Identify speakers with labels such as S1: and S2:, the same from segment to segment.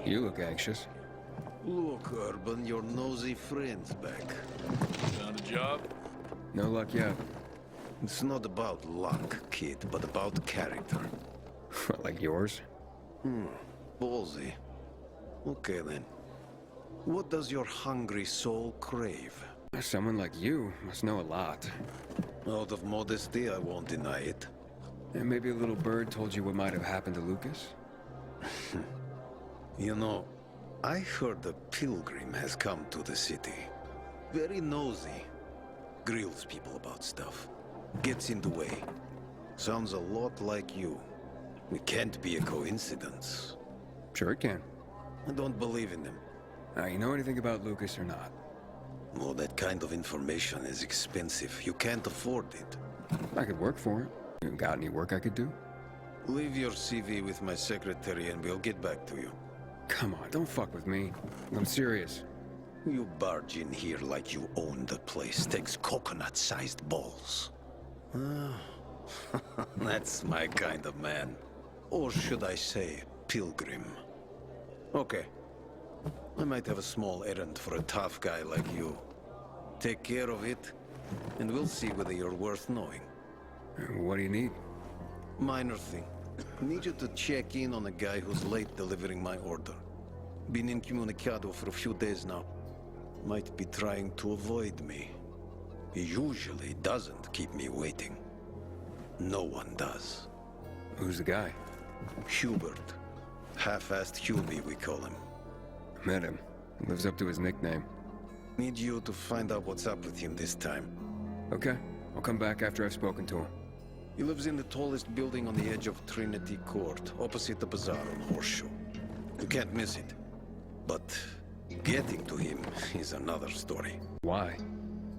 S1: You look anxious.
S2: Look, Urban, your nosy friend's back.
S3: Found a job?
S1: No luck yet.
S2: It's not about luck, kid, but about character.
S1: Like yours?
S2: Ballsy. Okay, then. What does your hungry soul crave?
S1: Someone like you must know a lot.
S2: Out of modesty, I won't deny it.
S1: And maybe a little bird told you what might have happened to Lucas?
S2: You know, I heard a pilgrim has come to the city. Very nosy. Grills people about stuff. Gets in the way. Sounds a lot like you. It can't be a coincidence.
S1: Sure it can.
S2: I don't believe in them.
S1: You know anything about Lucas or not?
S2: Well, that kind of information is expensive. You can't afford it.
S1: I could work for it. You got any work I could do?
S2: Leave your CV with my secretary and we'll get back to you.
S1: Come on, don't fuck with me. I'm serious.
S2: You barge in here like you own the place. Takes coconut-sized balls. That's my kind of man. Or should I say, pilgrim. Okay. I might have a small errand for a tough guy like you. Take care of it, and we'll see whether you're worth knowing.
S1: What do you need?
S2: Minor thing. Need you to check in on a guy who's late delivering my order. Been incommunicado for a few days now. Might be trying to avoid me. He usually doesn't keep me waiting. No one does.
S1: Who's the guy?
S2: Hubert. Half-assed Hubie, we call him.
S1: Met him. Lives up to his nickname.
S2: Need you to find out what's up with him this time.
S1: Okay. I'll come back after I've spoken to him.
S2: He lives in the tallest building on the edge of Trinity Court, opposite the bazaar on Horseshoe. You can't miss it. But getting to him is another story.
S1: Why?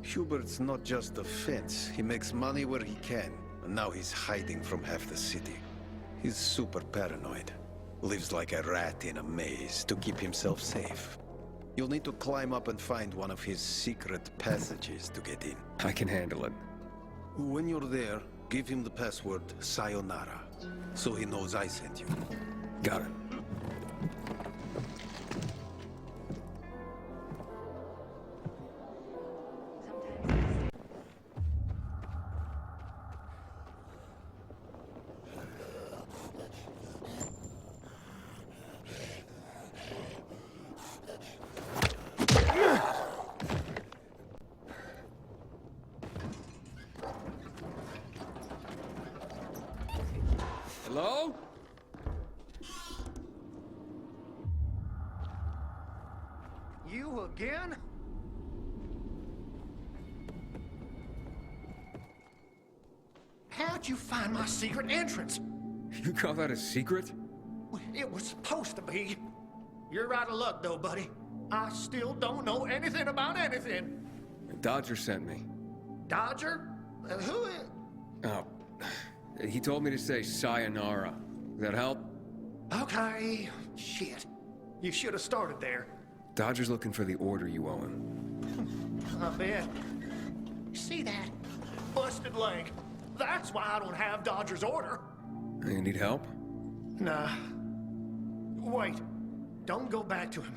S2: Hubert's not just a fence. He makes money where he can, and now he's hiding from half the city. He's super paranoid. Lives like a rat in a maze to keep himself safe. You'll need to climb up and find one of his secret passages to get in.
S1: I can handle it.
S2: When you're there, give him the password Sayonara, so he knows I sent you.
S1: Got it. Hello?
S4: You again? How'd you find my secret entrance?
S1: You call that a secret?
S4: It was supposed to be. You're out of luck, though, buddy. I still don't know anything about anything.
S1: Dodger sent me.
S4: Dodger? Who is...
S1: Oh, he told me to say sayonara. Does that help?
S4: Okay. Shit. You should have started there.
S1: Dodger's looking for the order you owe him.
S4: I bet. See that? Busted leg. That's why I don't have Dodger's order.
S1: You need help?
S4: Nah. Wait. Don't go back to him.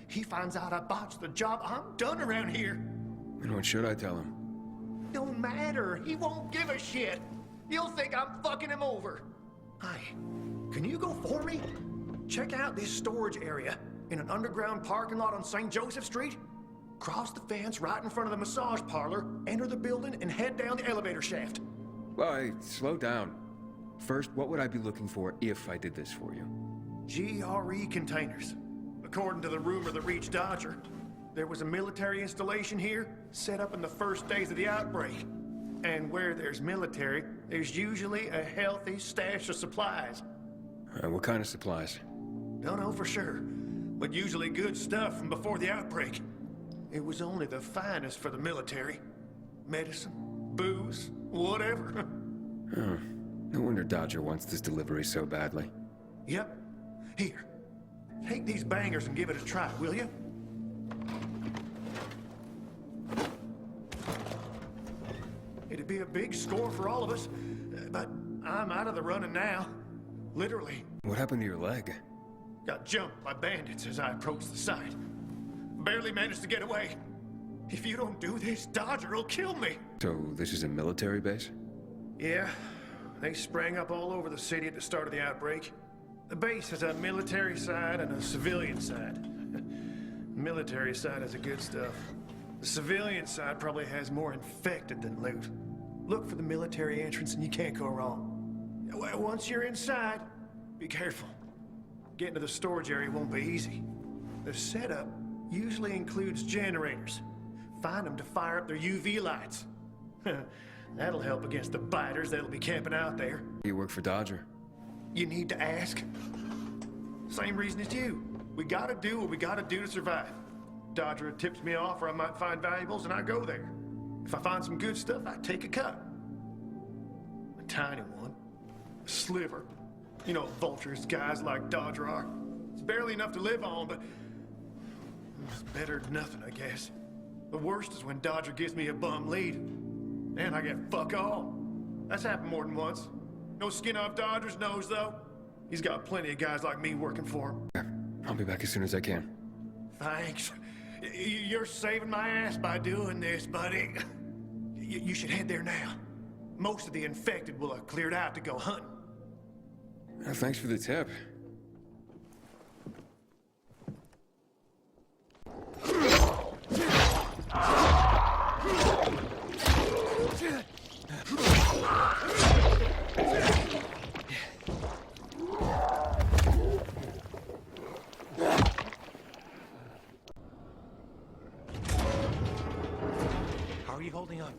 S4: He finds out I botched the job, I'm done around here.
S1: And what should I tell him?
S4: Don't matter. He won't give a shit. He'll think I'm fucking him over. Hey, can you go for me? Check out this storage area in an underground parking lot on St. Joseph Street. Cross the fence right in front of the massage parlor, enter the building, and head down the elevator shaft.
S1: Well, hey, slow down. First, what would I be looking for if I did this for you?
S4: GRE containers. According to the rumor that reached Dodger, there was a military installation here set up in the first days of the outbreak. And where there's military, there's usually a healthy stash of supplies.
S1: What kind of supplies?
S4: Don't know for sure, but usually good stuff from before the outbreak. It was only the finest for the military. Medicine, booze, whatever.
S1: Oh, no wonder Dodger wants this delivery so badly.
S4: Yep. Here, take these bangers and give it a try, will you? It'd be a big score for all of us, but I'm out of the running now. Literally.
S1: What happened to your leg?
S4: Got jumped by bandits as I approached the site. Barely managed to get away. If you don't do this, Dodger will kill me.
S1: So, this is a military base?
S4: Yeah, they sprang up all over the city at the start of the outbreak. The base has a military side and a civilian side. Military side has the good stuff. The civilian side probably has more infected than loot. Look for the military entrance and you can't go wrong. Once you're inside, be careful. Getting to the storage area won't be easy. The setup usually includes generators. Find them to fire up their UV lights. That'll help against the biters that'll be camping out there.
S1: You work for Dodger?
S4: You need to ask. Same reason as you. We gotta do what we gotta do to survive. Dodger tips me off where I might find valuables and I go there. If I find some good stuff, I take a cut. A tiny one. A sliver. You know, vultures guys like Dodger are. It's barely enough to live on, but it's better than nothing, I guess. The worst is when Dodger gives me a bum lead. And I get fuck all. That's happened more than once. No skin off Dodger's nose, though. He's got plenty of guys like me working for him.
S1: Yeah, I'll be back as soon as I can.
S4: Thanks. You're saving my ass by doing this, buddy. You should head there now. Most of the infected will have cleared out to go hunting.
S1: Thanks for the tip.
S5: How are you holding up?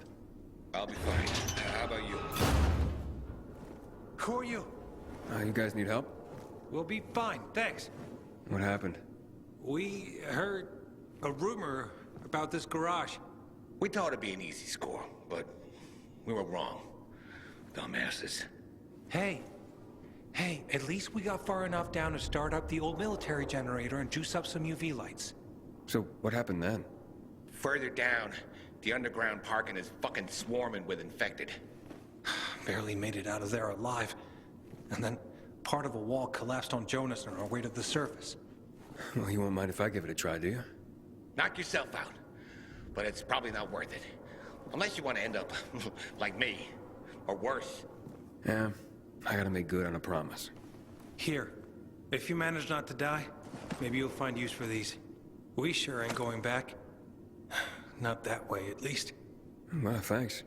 S6: I'll be fine. How about you?
S5: Who are you?
S1: You guys need help?
S5: We'll be fine, thanks.
S1: What happened?
S5: We heard a rumor about this garage.
S6: We thought it'd be an easy score, but we were wrong. Dumbasses.
S5: Hey, at least we got far enough down to start up the old military generator and juice up some UV lights.
S1: So, what happened then?
S6: Further down, the underground parking is fucking swarming with infected.
S5: Barely made it out of there alive. And then part of a wall collapsed on Jonas on our way to the surface.
S1: Well, you won't mind if I give it a try, do you?
S6: Knock yourself out. But it's probably not worth it. Unless you want to end up like me. Or worse.
S1: Yeah, I gotta make good on a promise.
S5: Here, if you manage not to die, maybe you'll find use for these. We sure ain't going back. Not that way, at least.
S1: Well, thanks.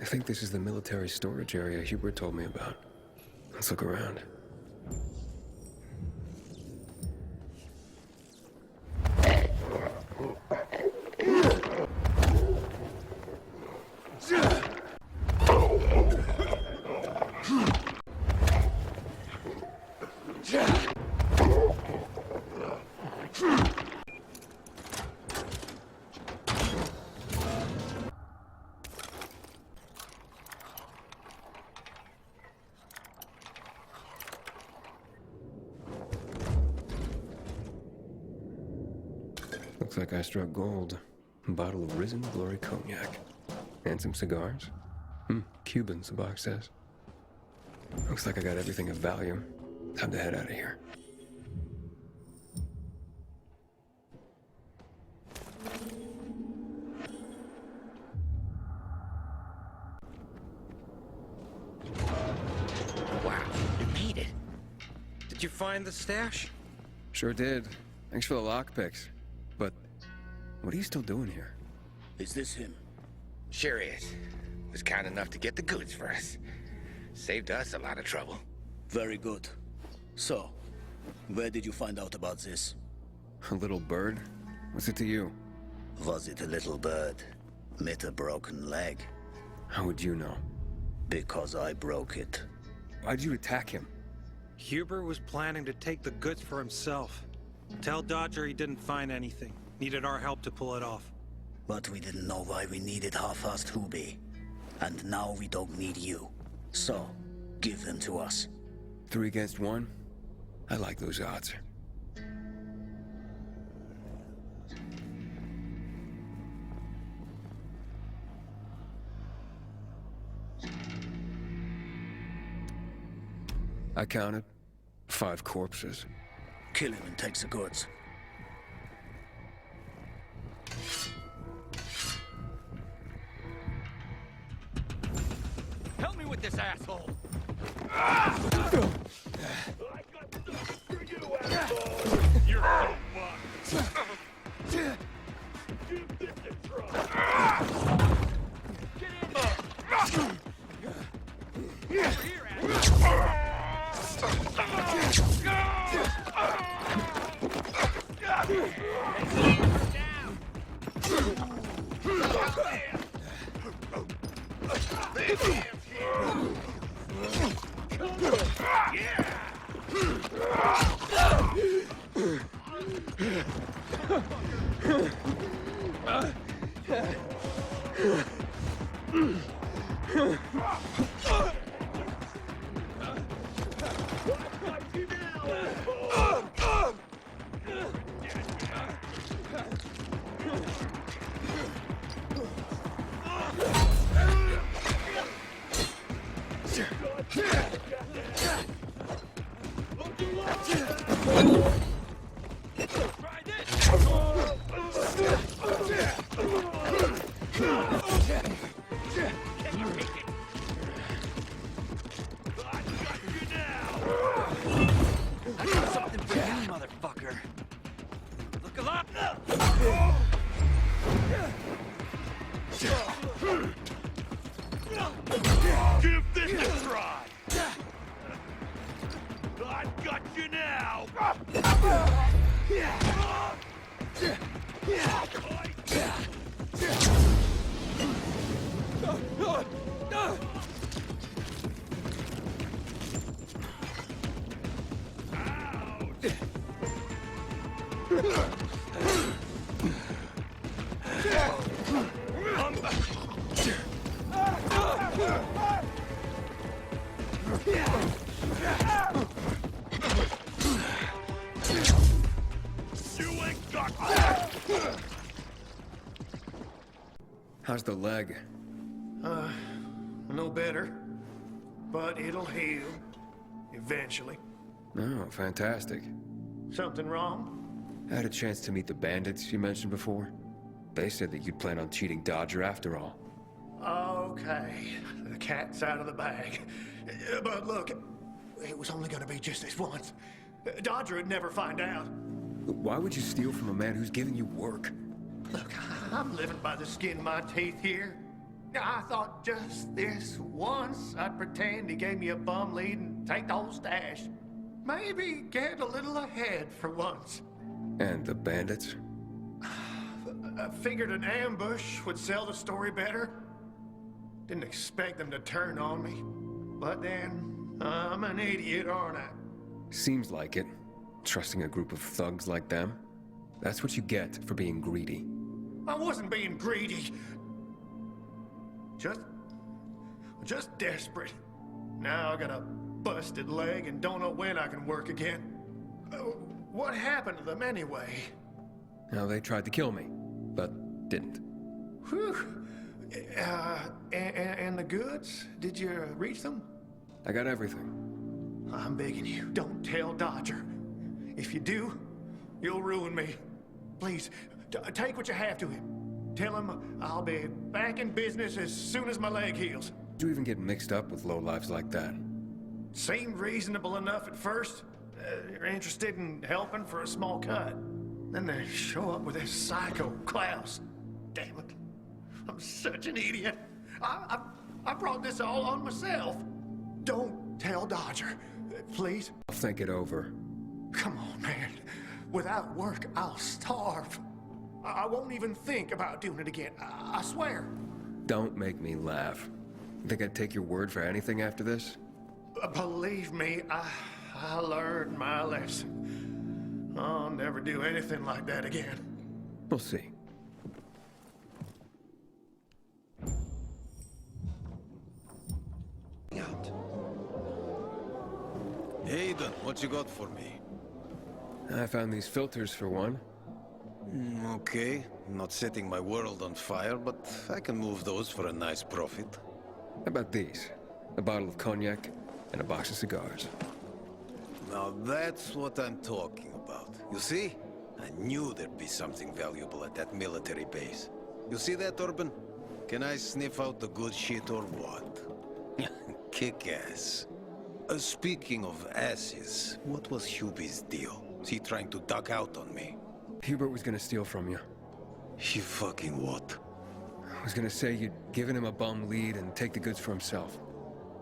S1: I think this is the military storage area Hubert told me about. Let's look around. Looks like I struck gold. A bottle of Risen Glory Cognac. And some cigars. Cubans, the box says. Looks like I got everything of value. Time to head out of here.
S6: Wow, you made it.
S5: Did you find the stash?
S1: Sure did. Thanks for the lockpicks. But what are you still doing here?
S7: Is this him?
S6: Sure is. Was kind enough to get the goods for us. Saved us a lot of trouble.
S7: Very good. So, where did you find out about this?
S1: A little bird? What's it to you?
S7: Was it a little bird? Met a broken leg?
S1: How would you know?
S7: Because I broke it.
S1: Why'd you attack him?
S5: Huber was planning to take the goods for himself. Tell Dodger he didn't find anything. Needed our help to pull it off.
S7: But we didn't know why we needed half-assed Hubie. And now we don't need you. So, give them to us.
S1: 3 against 1? I like those odds. I counted 5 corpses.
S7: Kill him and take the goods.
S3: Help me with this asshole! You're so fucked! Give this a try! Get in there! Over here, Give this a try! I've got you now!
S1: How's the leg?
S4: No better. But it'll heal. Eventually.
S1: Oh, fantastic.
S4: Something wrong?
S1: I had a chance to meet the bandits you mentioned before. They said that you'd plan on cheating Dodger after all.
S4: Okay. The cat's out of the bag. But look, it was only gonna be just this once. Dodger would never find out.
S1: Why would you steal from a man who's giving you work?
S4: Look, I'm living by the skin of my teeth here. I thought just this once I'd pretend he gave me a bum lead and take the whole stash. Maybe get a little ahead for once.
S1: And the bandits?
S4: I figured an ambush would sell the story better. Didn't expect them to turn on me. But then, I'm an idiot, aren't I?
S1: Seems like it. Trusting a group of thugs like them. That's what you get for being greedy.
S4: I wasn't being greedy. Just desperate. Now I got a busted leg and don't know when I can work again. What happened to them anyway?
S1: Now, they tried to kill me, but didn't.
S4: Whew. And the goods? Did you reach them?
S1: I got everything.
S4: I'm begging you, don't tell Dodger. If you do, you'll ruin me. Please, take what you have to him. Tell him I'll be back in business as soon as my leg heals.
S1: Did you even get mixed up with lowlifes like that?
S4: Seemed reasonable enough at first. You're interested in helping for a small cut. Then they show up with this psycho Klaus. Damn it. I'm such an idiot. I brought this all on myself. Don't tell Dodger, please.
S1: I'll think it over.
S4: Come on, man. Without work, I'll starve. I won't even think about doing it again. I swear.
S1: Don't make me laugh. You think I'd take your word for anything after this?
S4: Believe me, I learned my lesson. I'll never do anything like that again.
S1: We'll see.
S2: Aiden, what you got for me?
S1: I found these filters for one.
S2: Okay, not setting my world on fire, but I can move those for a nice profit.
S1: How about these? A bottle of cognac and a box of cigars.
S2: Now that's what I'm talking about. You see? I knew there'd be something valuable at that military base. You see that, Urban? Can I sniff out the good shit or what? Kick ass. Speaking of asses, what was Hubie's deal? Is he trying to duck out on me?
S1: Hubert was gonna steal from you.
S2: He fucking what?
S1: I was gonna say you'd given him a bum lead and take the goods for himself.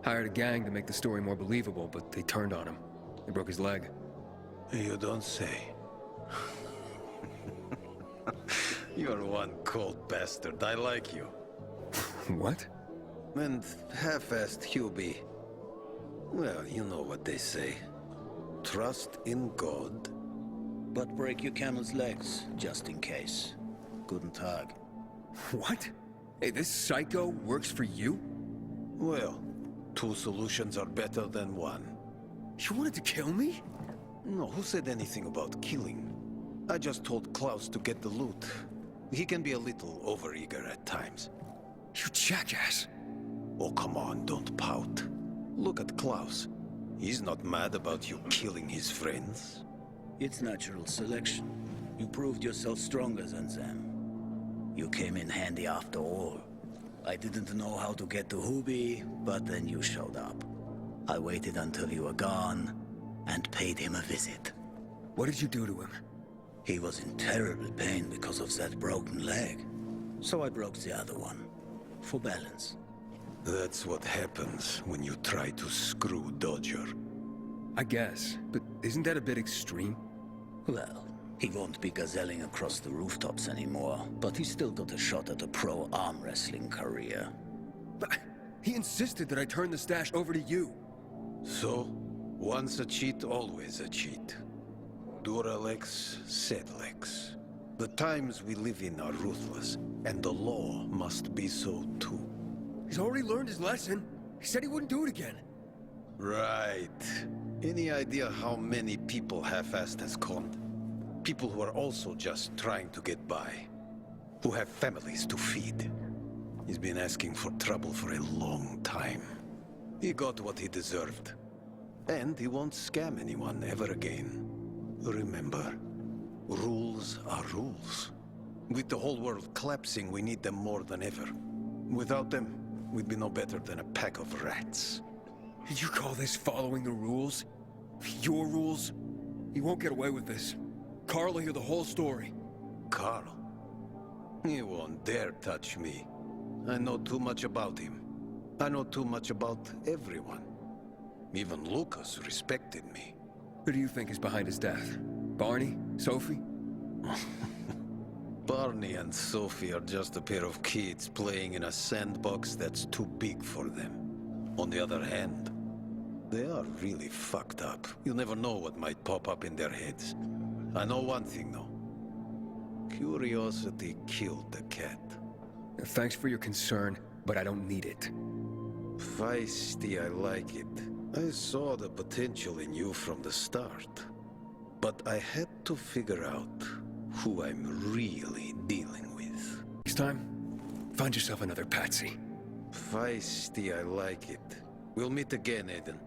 S1: Hired a gang to make the story more believable, but they turned on him. They broke his leg.
S2: You don't say. You're one cold bastard. I like you.
S1: What?
S2: And half-assed Hubie. Well, you know what they say. Trust in God.
S7: But break your camel's legs, just in case. Guten Tag.
S1: What? Hey, this psycho works for you?
S2: Well, two solutions are better than one.
S1: You wanted to kill me?
S2: No, who said anything about killing? I just told Klaus to get the loot. He can be a little overeager at times.
S1: You jackass.
S2: Oh, come on, don't pout. Look at Klaus. He's not mad about you killing his friends.
S7: It's natural selection. You proved yourself stronger than them. You came in handy after all. I didn't know how to get to Hubie, but then you showed up. I waited until you were gone, and paid him a visit.
S1: What did you do to him?
S7: He was in terrible pain because of that broken leg. So I broke the other one. For balance.
S2: That's what happens when you try to screw Dodger.
S1: I guess, but isn't that a bit extreme?
S7: Well, he won't be gazelling across the rooftops anymore, but he's still got a shot at a pro arm wrestling career.
S1: But he insisted that I turn the stash over to you.
S2: So, once a cheat, always a cheat. Duralex, Sedlex. The times we live in are ruthless, and the law must be so too.
S1: He's already learned his lesson. He said he wouldn't do it again.
S2: Right. Any idea how many people half-assed has conned? People who are also just trying to get by. Who have families to feed. He's been asking for trouble for a long time. He got what he deserved. And he won't scam anyone ever again. Remember, rules are rules. With the whole world collapsing, we need them more than ever. Without them, we'd be no better than a pack of rats.
S1: Did you call this following the rules? Your rules? You won't get away with this. Carl will hear the whole story.
S2: Carl? He won't dare touch me. I know too much about him. I know too much about everyone. Even Lucas respected me.
S1: Who do you think is behind his death? Barney? Sophie?
S2: Barney and Sophie are just a pair of kids playing in a sandbox that's too big for them. On the other hand, they are really fucked up. You never know what might pop up in their heads. I know one thing, though. Curiosity killed the cat.
S1: Thanks for your concern, but I don't need it.
S2: Feisty, I like it. I saw the potential in you from the start. But I had to figure out who I'm really dealing with.
S1: Next time, find yourself another patsy.
S2: Feisty, I like it. We'll meet again, Aiden.